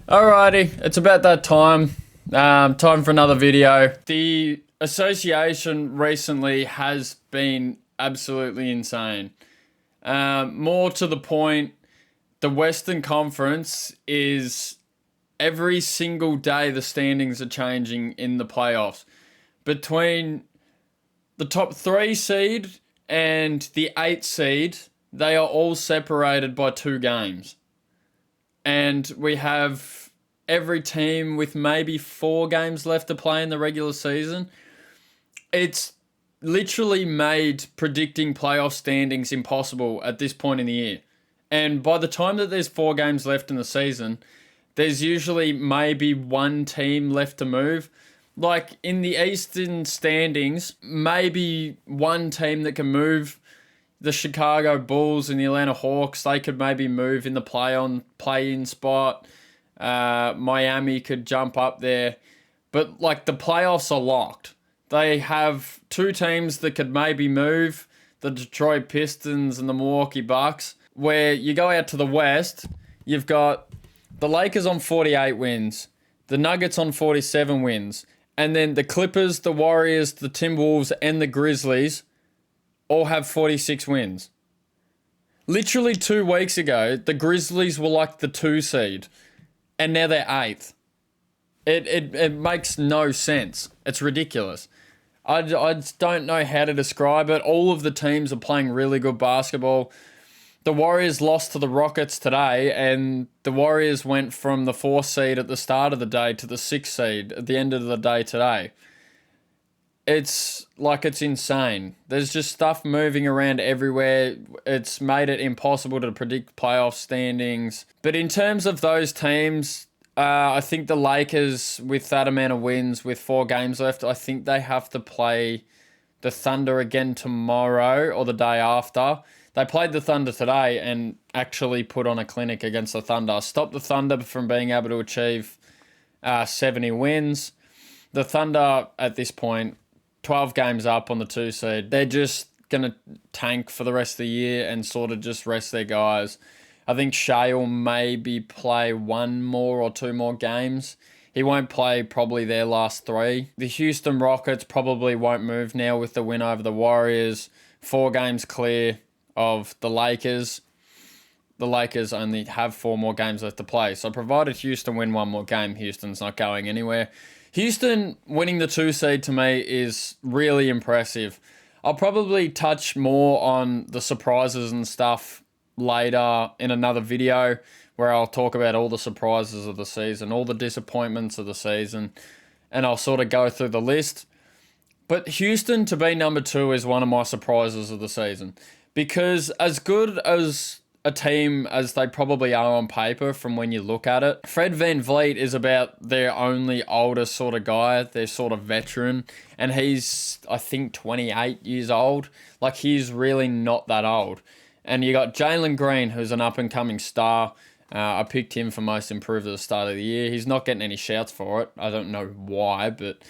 Alrighty, it's about that time. Time for another video. The association recently has been absolutely insane. More to the point, the Western Conference is every single day the standings are changing in the playoffs. Between the top 3 seed and the 8 seed, they are all separated by 2 games. And we have every team with maybe 4 games left to play in the regular season. It's literally made predicting playoff standings impossible at this point in the year. And by the time that there's 4 games left in the season, there's usually maybe one team left to move. Like in the Eastern standings, maybe one team that can move, the Chicago Bulls and the Atlanta Hawks, they could maybe move in the play-in spot. Miami could jump up there. But like the playoffs are locked. They have 2 teams that could maybe move, the Detroit Pistons and the Milwaukee Bucks, where you go out to the West, you've got the Lakers on 48 wins, the Nuggets on 47 wins, and then the Clippers, the Warriors, the Timberwolves, and the Grizzlies all have 46 wins. Literally 2 weeks ago, the Grizzlies were like the 2 seed, and now they're 8th. It makes no sense. It's ridiculous. I just don't know how to describe it. All of the teams are playing really good basketball. The Warriors lost to the Rockets today, and the Warriors went from the 4th seed at the start of the day to the 6th seed at the end of the day today. It's insane. There's just stuff moving around everywhere. It's made it impossible to predict playoff standings. But in terms of those teams, I think the Lakers, with that amount of wins, with 4 games left, I think they have to play the Thunder again tomorrow or the day after. They played the Thunder today and actually put on a clinic against the Thunder. Stopped the Thunder from being able to achieve 70 wins. The Thunder, at this point, 12 games up on the 2 seed. They're just going to tank for the rest of the year and sort of just rest their guys. I think Shea will maybe play 1 more or 2 more games. He won't play probably their last 3. The Houston Rockets probably won't move now with the win over the Warriors. 4 games clear of the Lakers. The Lakers only have 4 more games left to play. So provided Houston win 1 more game, Houston's not going anywhere. Houston winning the 2 seed to me is really impressive. I'll probably touch more on the surprises and stuff later in another video where I'll talk about all the surprises of the season, all the disappointments of the season, and I'll sort of go through the list. But Houston to be number 2 is one of my surprises of the season, because as good as a team as they probably are on paper from when you look at it, Fred VanVleet is about their only older sort of guy, their sort of veteran, and he's, I think, 28 years old. Like, he's really not that old. And you got Jalen Green, who's an up-and-coming star. I picked him for most improved at the start of the year. He's not getting any shouts for it. I don't know why, but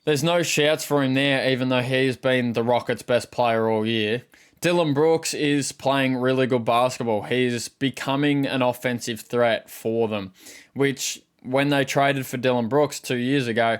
there's no shouts for him there, even though he's been the Rockets' best player all year. Dillon Brooks is playing really good basketball. He's becoming an offensive threat for them, which when they traded for Dillon Brooks 2 years ago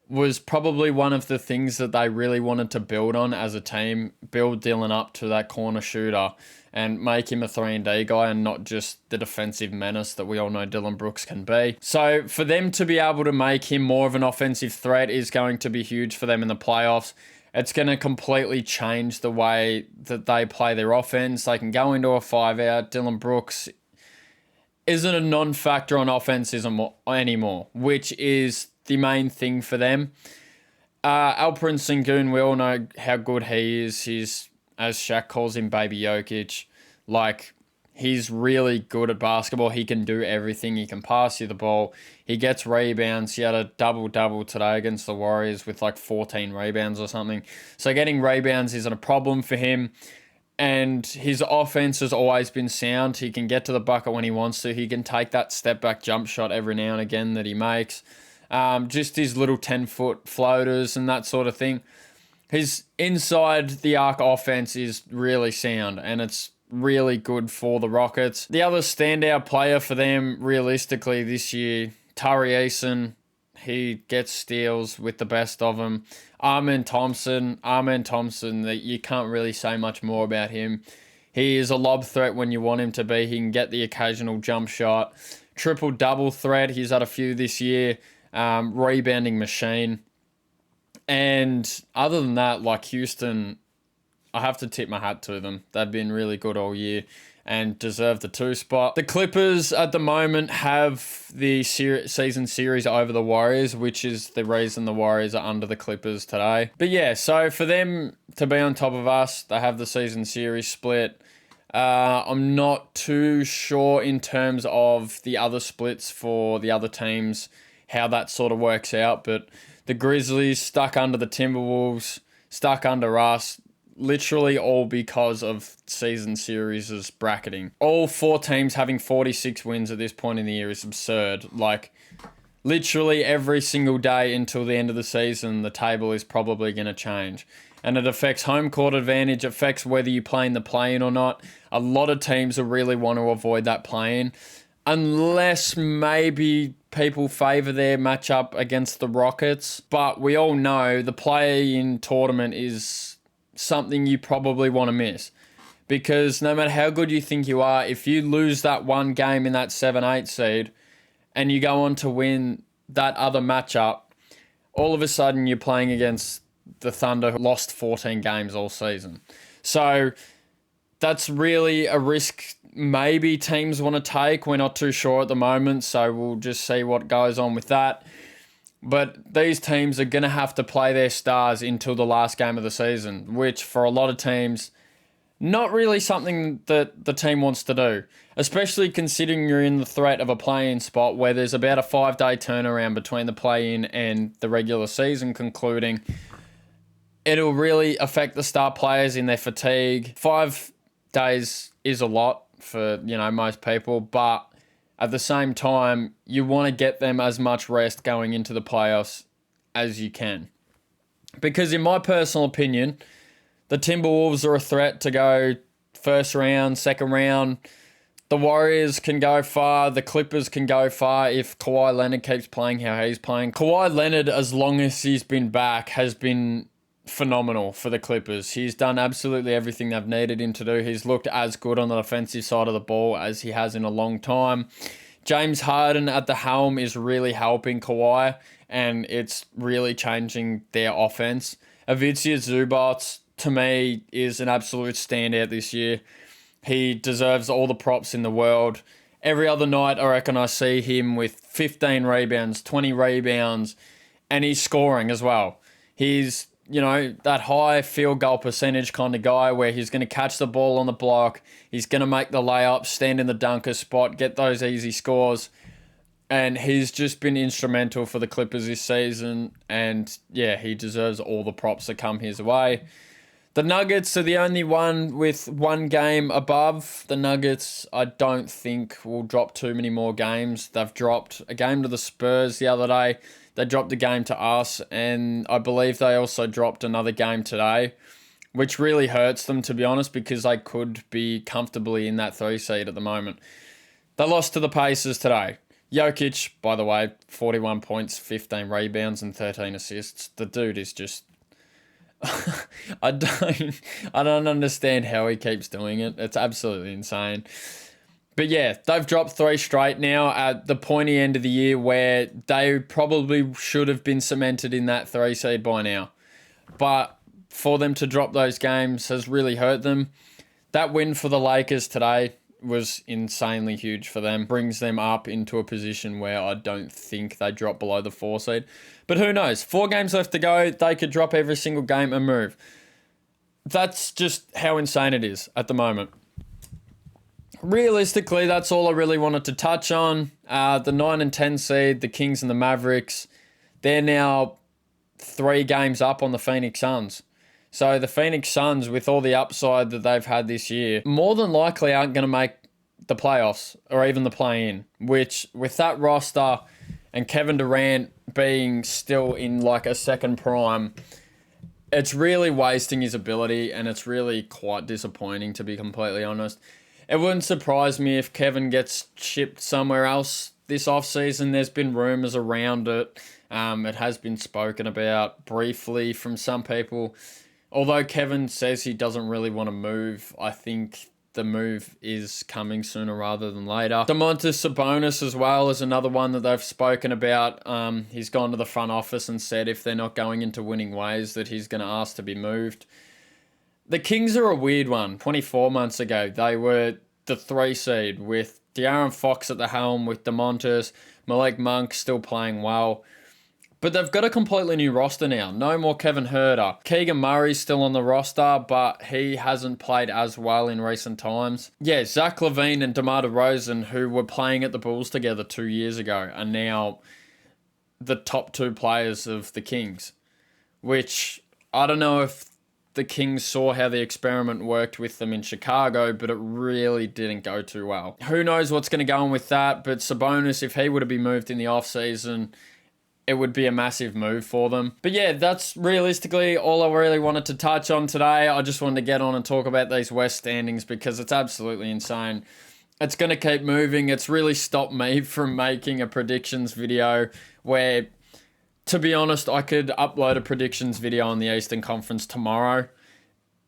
was probably one of the things that they really wanted to build on as a team, build Dillon up to that corner shooter and make him a 3-and-D guy and not just the defensive menace that we all know Dillon Brooks can be. So for them to be able to make him more of an offensive threat is going to be huge for them in the playoffs. It's going to completely change the way that they play their offense. They can go into a 5-out. Dillon Brooks isn't a non-factor on offense anymore, which is the main thing for them. Alperen Sengun, we all know how good he is. He's, as Shaq calls him, Baby Jokic. Like, he's really good at basketball. He can do everything. He can pass you the ball. He gets rebounds. He had a double-double today against the Warriors with like 14 rebounds or something. So getting rebounds isn't a problem for him. And his offense has always been sound. He can get to the bucket when he wants to. He can take that step-back jump shot every now and again that he makes. Just his little 10-foot floaters and that sort of thing. His inside the arc offense is really sound, and it's really good for the Rockets. The other standout player for them, realistically, this year, Tari Eason. He gets steals with the best of them. Amen Thompson, that you can't really say much more about him. He is a lob threat when you want him to be. He can get the occasional jump shot. Triple-double threat. He's had a few this year. Rebounding machine. And other than that, like Houston, I have to tip my hat to them. They've been really good all year and deserve the 2 spot. The Clippers at the moment have the season series over the Warriors, which is the reason the Warriors are under the Clippers today. But yeah, so for them to be on top of us, they have the season series split. I'm not too sure in terms of the other splits for the other teams, how that sort of works out, but the Grizzlies stuck under the Timberwolves, stuck under us, literally all because of season series' bracketing. All 4 teams having 46 wins at this point in the year is absurd. Like, literally every single day until the end of the season, the table is probably going to change. And it affects home court advantage, affects whether you play in the play-in or not. A lot of teams will really want to avoid that play-in, unless maybe people favour their matchup against the Rockets. But we all know the play-in tournament is something you probably want to miss, because no matter how good you think you are, if you lose that one game in that 7-8 seed and you go on to win that other matchup, all of a sudden you're playing against the Thunder, who lost 14 games all season. So that's really a risk maybe teams want to take. We're not too sure at the moment, so we'll just see what goes on with that. But these teams are going to have to play their stars until the last game of the season, which for a lot of teams, not really something that the team wants to do, especially considering you're in the threat of a play-in spot where there's about a 5-day turnaround between the play-in and the regular season concluding. It'll really affect the star players in their fatigue. 5 days is a lot for, most people, but at the same time, you want to get them as much rest going into the playoffs as you can. Because in my personal opinion, the Timberwolves are a threat to go first round, second round. The Warriors can go far. The Clippers can go far if Kawhi Leonard keeps playing how he's playing. Kawhi Leonard, as long as he's been back, has been phenomenal for the Clippers. He's done absolutely everything they've needed him to do. He's looked as good on the defensive side of the ball as he has in a long time. James Harden at the helm is really helping Kawhi, and it's really changing their offense. Ivica Zubac, to me, is an absolute standout this year. He deserves all the props in the world. Every other night, I reckon I see him with 15 rebounds, 20 rebounds, and he's scoring as well. He's that high field goal percentage kind of guy where he's going to catch the ball on the block, he's going to make the layup, stand in the dunker spot, get those easy scores. And he's just been instrumental for the Clippers this season. And yeah, he deserves all the props that come his way. The Nuggets are the only one with 1 game above. The Nuggets, I don't think, will drop too many more games. They've dropped a game to the Spurs the other day. They dropped a game to us, and I believe they also dropped another game today, which really hurts them, to be honest, because they could be comfortably in that 3 seed at the moment. They lost to the Pacers today. Jokic, by the way, 41 points, 15 rebounds, and 13 assists. The dude is just... I don't understand how he keeps doing it. It's absolutely insane. But yeah, they've dropped 3 straight now at the pointy end of the year where they probably should have been cemented in that 3 seed by now. But for them to drop those games has really hurt them. That win for the Lakers today was insanely huge for them. Brings them up into a position where I don't think they drop below the 4 seed. But who knows? 4 games left to go. They could drop every single game and move. That's just how insane it is at the moment. Realistically, that's all I really wanted to touch on. The 9 and 10 seed, the Kings and the Mavericks, they're now 3 games up on the Phoenix Suns. So the Phoenix Suns, with all the upside that they've had this year, more than likely aren't going to make the playoffs or even the play-in, which with that roster and Kevin Durant being still in like a second prime, it's really wasting his ability, and it's really quite disappointing, to be completely honest. It wouldn't surprise me if Kevin gets shipped somewhere else this offseason. There's been rumours around it. It has been spoken about briefly from some people. Although Kevin says he doesn't really want to move, I think the move is coming sooner rather than later. Domantas Sabonis as well is another one that they've spoken about. He's gone to the front office and said if they're not going into winning ways that he's going to ask to be moved. The Kings are a weird one. 24 months ago, they were the 3 seed with De'Aaron Fox at the helm, with Domantas, Malik Monk still playing well. But they've got a completely new roster now. No more Kevin Huerter. Keegan Murray's still on the roster, but he hasn't played as well in recent times. Yeah, Zach LaVine and DeMar DeRozan, who were playing at the Bulls together 2 years ago, are now the top 2 players of the Kings. Which, I don't know if the Kings saw how the experiment worked with them in Chicago, but it really didn't go too well. Who knows what's going to go on with that, but Sabonis, if he were to be moved in the offseason, it would be a massive move for them. But yeah, that's realistically all I really wanted to touch on today. I just wanted to get on and talk about these West standings because it's absolutely insane. It's going to keep moving. It's really stopped me from making a predictions video where, to be honest, I could upload a predictions video on the Eastern Conference tomorrow.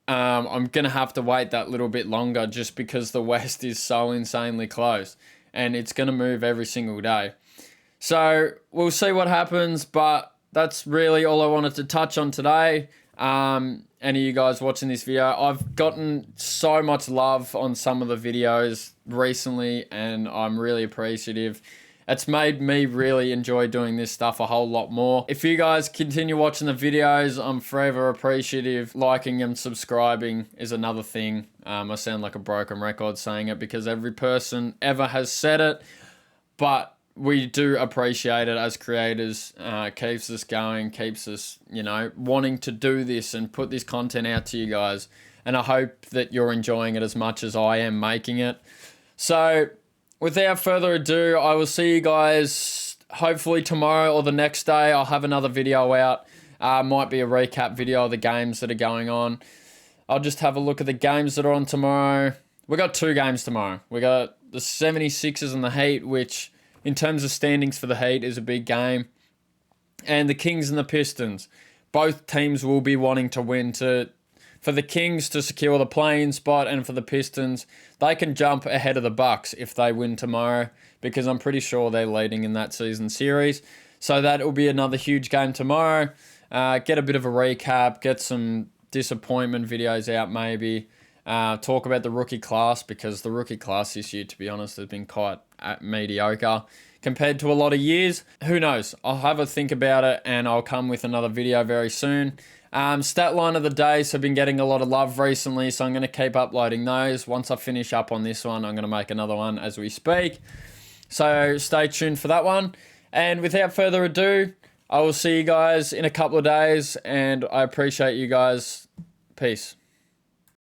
I'm going to have to wait that little bit longer just because the West is so insanely close and it's going to move every single day. So we'll see what happens, but that's really all I wanted to touch on today. Any of you guys watching this video, I've gotten so much love on some of the videos recently, and I'm really appreciative. It's made me really enjoy doing this stuff a whole lot more. If you guys continue watching the videos, I'm forever appreciative. Liking and subscribing is another thing. I sound like a broken record saying it because every person ever has said it, but we do appreciate it as creators. Keeps us going, keeps us, wanting to do this and put this content out to you guys. And I hope that you're enjoying it as much as I am making it. So, without further ado, I will see you guys hopefully tomorrow or the next day. I'll have another video out. Might be a recap video of the games that are going on. I'll just have a look at the games that are on tomorrow. We got 2 games tomorrow. We got the 76ers and the Heat, which, in terms of standings for the Heat, is a big game. And the Kings and the Pistons. Both teams will be wanting to win. For the Kings to secure the play-in spot, and for the Pistons, they can jump ahead of the Bucks if they win tomorrow, because I'm pretty sure they're leading in that season series. So that will be another huge game tomorrow. Get a bit of a recap, get some disappointment videos out maybe. Talk about the rookie class, because the rookie class this year, to be honest, has been quite mediocre compared to a lot of years. Who knows? I'll have a think about it and I'll come with another video very soon. Stat line of the day, so I've been getting a lot of love recently, so I'm going to keep uploading those. Once I finish up on this one, I'm going to make another one as we speak. So stay tuned for that one. And without further ado, I will see you guys in a couple of days, and I appreciate you guys. Peace.